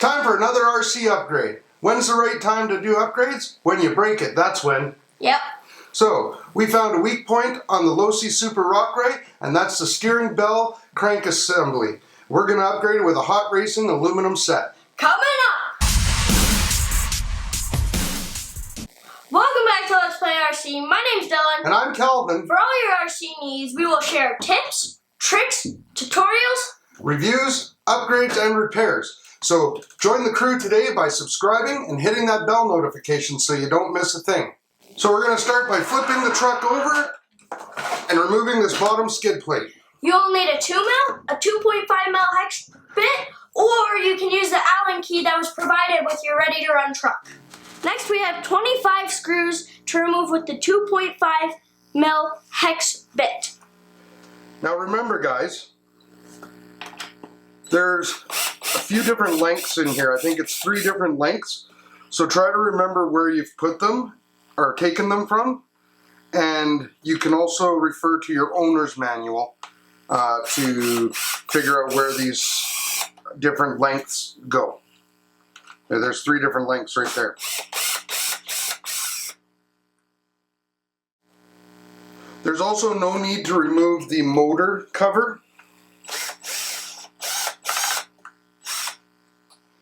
Time for another RC upgrade. When's the right time to do upgrades? When you break it, that's when. Yep. So, we found a weak point on the Losi Super Rock Rey, and that's the steering bell crank assembly. We're going to upgrade it with a hot racing aluminum set. Coming up! Welcome back to Let's Play RC. My name's Dylan. And I'm Calvin. For all your RC needs, we will share tips, tricks, tutorials, reviews, upgrades, and repairs. So join the crew today by subscribing and hitting that bell notification so you don't miss a thing. So we're going to start by flipping the truck over and removing this bottom skid plate. You'll need a 2mm, a 2.5mm hex bit, or you can use the Allen key that was provided with your ready-to-run truck. Next we have 25 screws to remove with the 2.5mm hex bit. Now remember guys, there's a few different lengths in here. I think it's 3 different lengths. So try to remember where you've put them or taken them from. And you can also refer to your owner's manual to figure out where these different lengths go. There's 3 different lengths right there. There's also no need to remove the motor cover.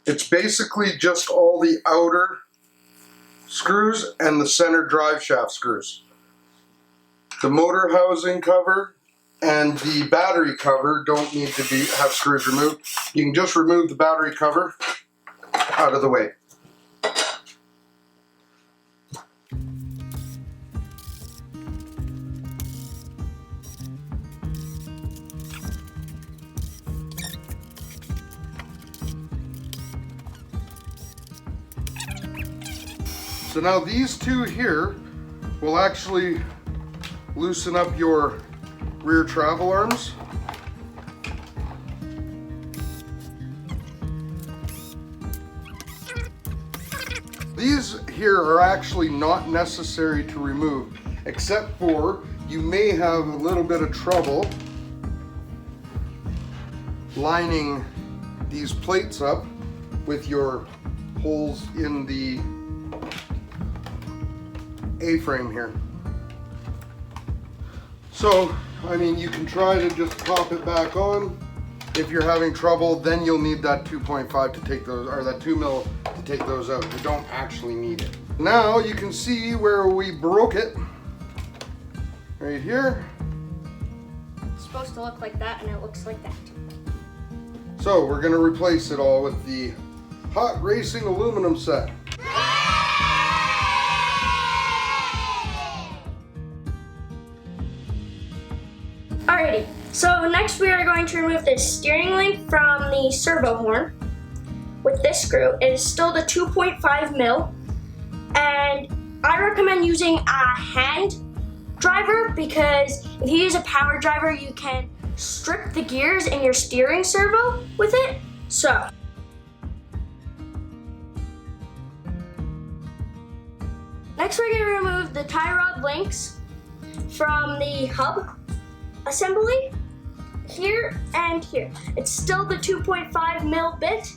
It's basically just all the outer screws and the center drive shaft screws. The motor housing cover and the battery cover don't need to have screws removed. You can just remove the battery cover out of the way. So now these 2 here will actually loosen up your rear travel arms. These here are actually not necessary to remove, except for you may have a little bit of trouble lining these plates up with your holes in the A-frame here. So, I mean, you can try to just pop it back on. If you're having trouble, then you'll need that 2.5 to take those, or that 2mm to take those out. You don't actually need it. Now you can see where we broke it. Right here. It's supposed to look like that, and it looks like that. So we're going to replace it all with the hot racing aluminum set. Alrighty, so next we are going to remove the steering link from the servo horn with this screw. It is still the 2.5mm, and I recommend using a hand driver because if you use a power driver, you can strip the gears in your steering servo with it. So, next we're going to remove the tie rod links from the hub assembly here and here. It's still the 2.5mm bit.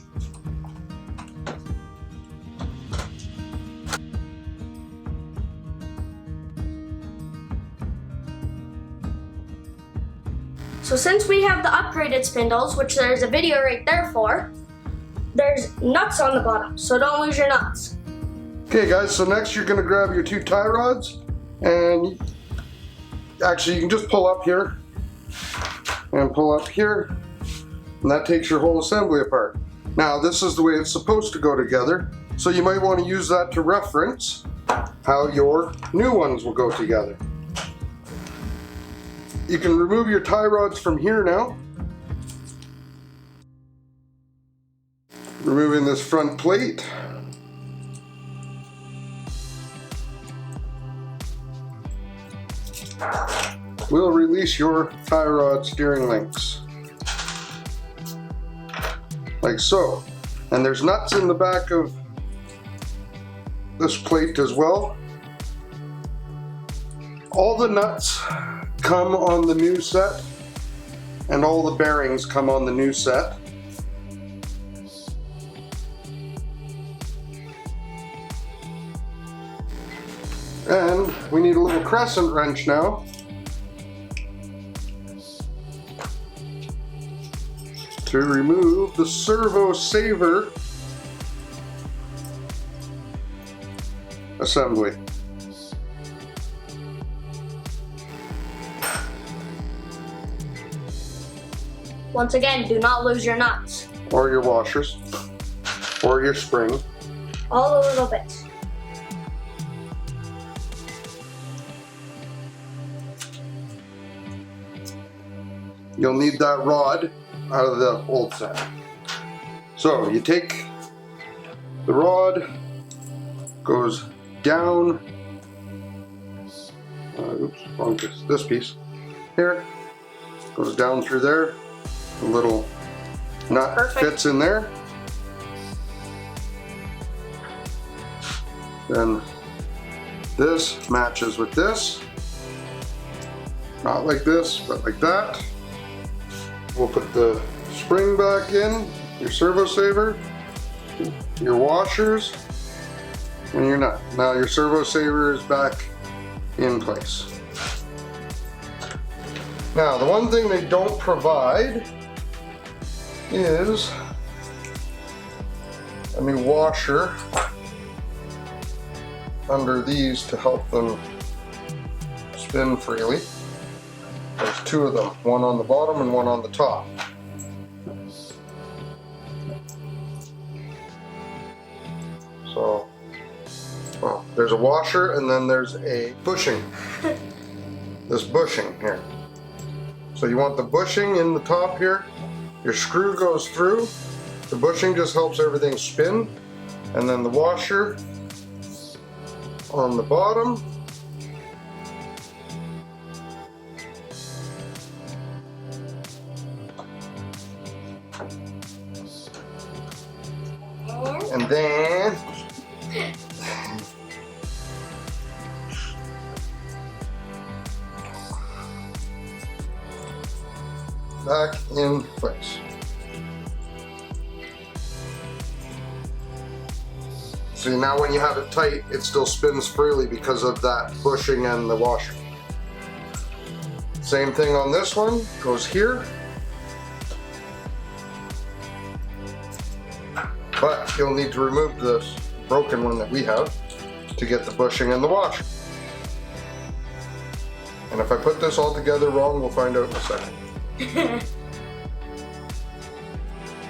So since we have the upgraded spindles, which there's a video right there for, there's nuts on the bottom, so don't lose your nuts. Okay guys, so next you're going to grab your 2 tie rods, and actually you can just pull up here and pull up here, and that takes your whole assembly apart. Now this is the way it's supposed to go together, so you might want to use that to reference how your new ones will go together. You can remove your tie rods from here now. Removing this front plate. We'll release your tie rod steering links. Like so. And there's nuts in the back of this plate as well. All the nuts come on the new set, and all the bearings come on the new set. And we need a little crescent wrench now to remove the servo saver assembly. Once again, do not lose your nuts. Or your washers, or your spring. All the little bits. You'll need that rod out of the old set. So you take the rod, goes down, oops, wrong piece, this piece here, goes down through there, the little nut Perfect. fits in there. Then this matches with this, not like this, but like that. We'll put the spring back in, your servo saver, your washers, and your nut. Now your servo saver is back in place. Now the one thing they don't provide is a new washer under these to help them spin freely. There's two of them, one on the bottom and one on the top. So, well, there's a washer and then there's a bushing. This bushing here. So you want the bushing in the top here. Your screw goes through. The bushing just helps everything spin. And then the washer on the bottom. And then back in place. See, now when you have it tight, it still spins freely because of that bushing and the washer. Same thing on this one, goes here. But you'll need to remove this broken one that we have to get the bushing and the washer. And if I put this all together wrong, we'll find out in a second.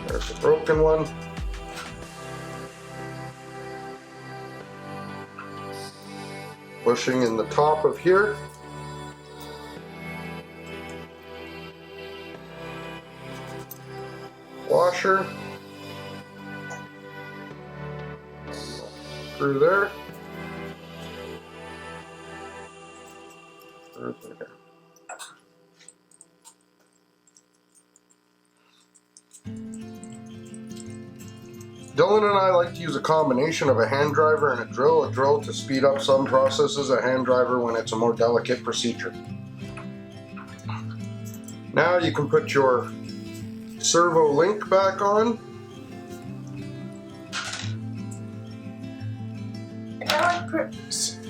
There's the broken one. Bushing in the top of here. Washer. Through there. Through there. Dylan and I like to use a combination of a hand driver and a drill to speed up some processes, a hand driver when it's a more delicate procedure. Now you can put your servo link back on.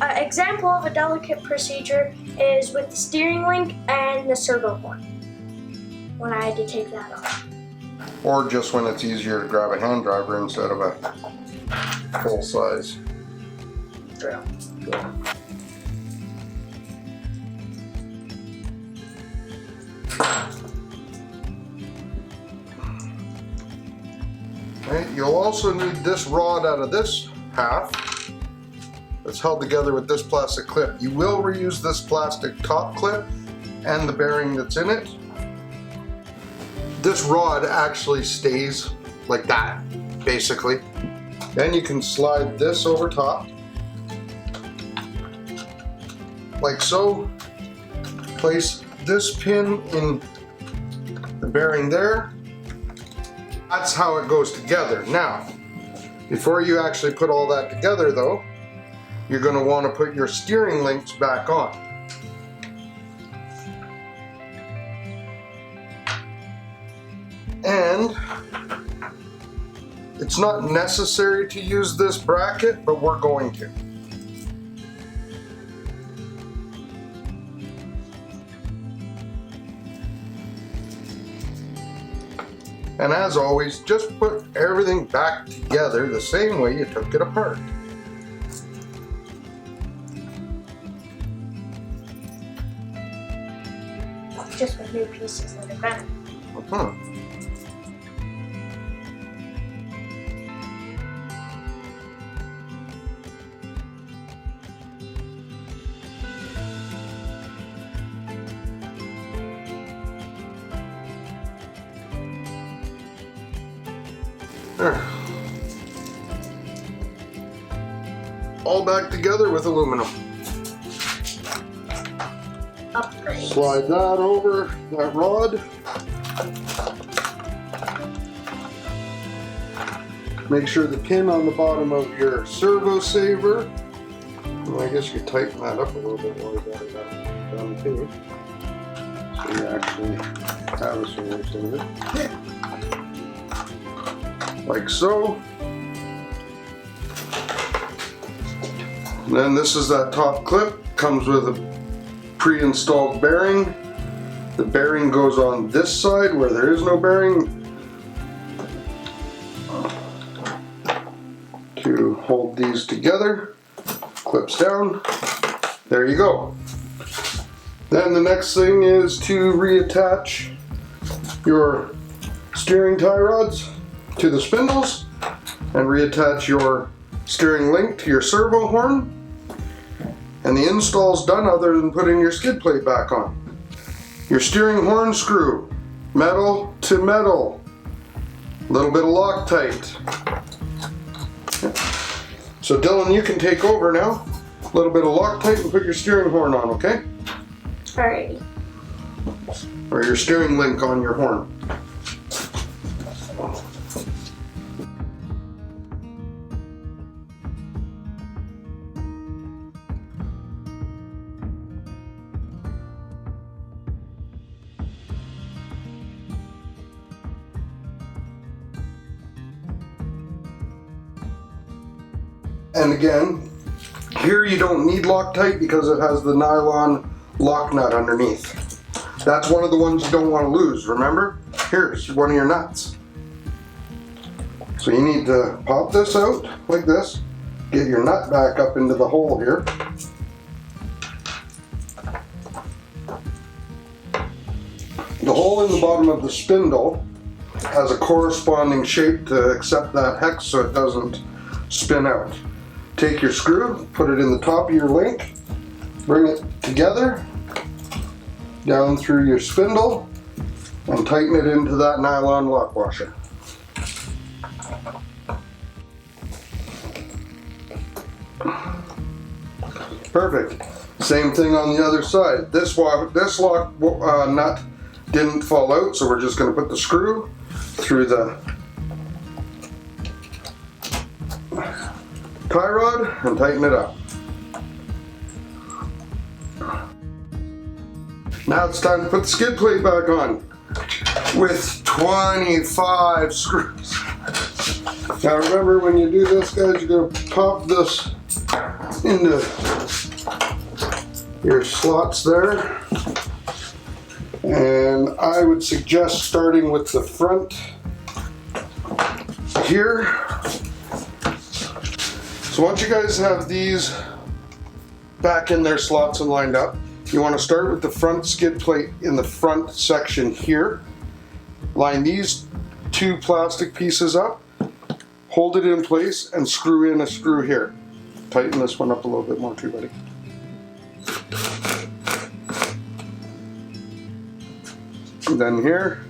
Example of a delicate procedure is with the steering link and the servo horn, when I had to take that off. Or just when it's easier to grab a hand driver instead of a full-size Drill. drill. Right, you'll also need this rod out of this half. It's held together with this plastic clip. You will reuse this plastic top clip and the bearing that's in it. This rod actually stays like that, basically. Then you can slide this over top, like so. Place this pin in the bearing there. That's how it goes together. Now, before you actually put all that together though, you're going to want to put your steering links back on. And it's not necessary to use this bracket, but we're going to. And as always, just put everything back together the same way you took it apart. Just with new pieces that are better. Uh-huh. There. All back together with aluminum. Upgrade. Slide that over that rod. Make sure the pin on the bottom of your servo saver. Well, I guess you could tighten that up a little bit while you got it down too. So you actually have a servo saver. Like so. And then this is that top clip. Comes with a pre-installed bearing. The bearing goes on this side where there is no bearing to hold these together. Clips down. There you go. Then the next thing is to reattach your steering tie rods to the spindles and reattach your steering link to your servo horn. And the install's done other than putting your skid plate back on. Your steering horn screw, metal to metal, a little bit of Loctite. So Dylan, you can take over now. A little bit of Loctite and put your steering horn on, okay? Alrighty. Or your steering link on your horn. And again, here you don't need Loctite because it has the nylon lock nut underneath. That's one of the ones you don't want to lose, remember? Here's one of your nuts. So you need to pop this out like this, get your nut back up into the hole here. The hole in the bottom of the spindle has a corresponding shape to accept that hex so it doesn't spin out. Take your screw, put it in the top of your link, bring it together, down through your spindle, and tighten it into that nylon lock washer. Perfect. Same thing on the other side. This lock nut didn't fall out, so we're just going to put the screw through the tie rod and tighten it up. Now it's time to put the skid plate back on with 25 screws. Now remember, when you do this, guys, you're going to pop this into your slots there. And I would suggest starting with the front here. So once you guys have these back in their slots and lined up, you want to start with the front skid plate in the front section here. Line these two plastic pieces up, hold it in place, and screw in a screw here. Tighten this one up a little bit more too, buddy. And then here,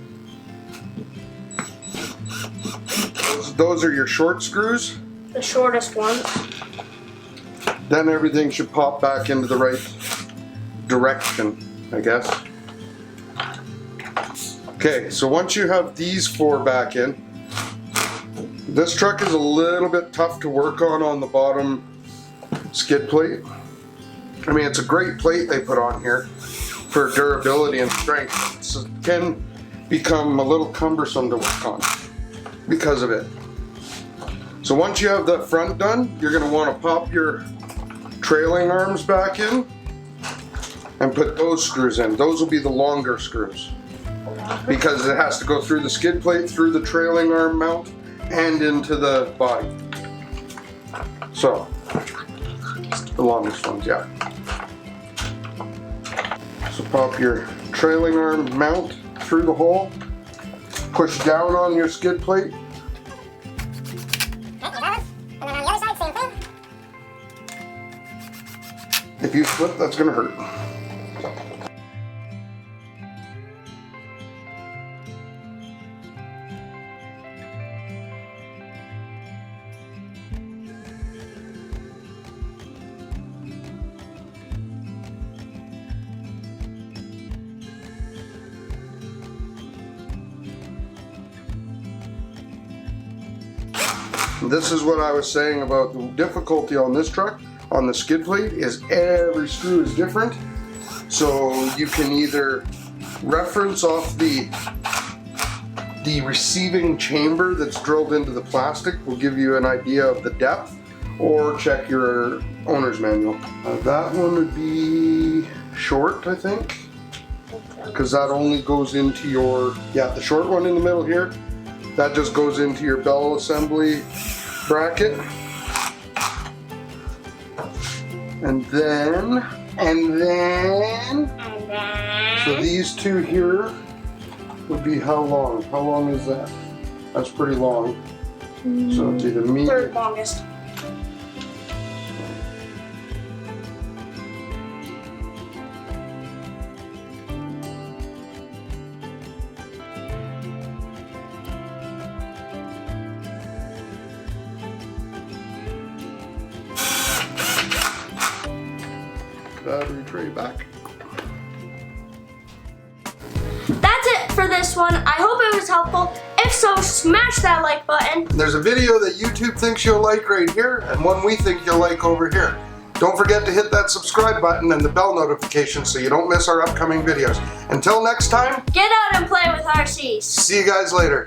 those are your short screws. The shortest ones. Then everything should pop back into the right direction, I guess. Okay, so once you have these four back in, this truck is a little bit tough to work on the bottom skid plate. I mean, it's a great plate they put on here for durability and strength. It can become a little cumbersome to work on because of it. So once you have the front done, you're going to want to pop your trailing arms back in and put those screws in. Those will be the longer screws. because it has to go through the skid plate, through the trailing arm mount, and into the body. So, the longest ones, yeah. So pop your trailing arm mount through the hole, push down on your skid plate. If you slip, that's going to hurt. This is what I was saying about the difficulty on this truck, on the skid plate, is every screw is different. So you can either reference off the receiving chamber that's drilled into the plastic, will give you an idea of the depth, or check your owner's manual. That one would be short, I think, because that only goes into your, yeah, the short one in the middle here, that just goes into your bell assembly bracket. And then, so these two here would be how long? How long is that? That's pretty long. So it's either me. Third longest. Battery tray back. That's it for this one. I hope it was helpful. If so, smash that like button. There's a video that YouTube thinks you'll like right here, and one we think you'll like over here. Don't forget to hit that subscribe button and the bell notification so you don't miss our upcoming videos. Until next time, Get out and play with RCs. see you guys later.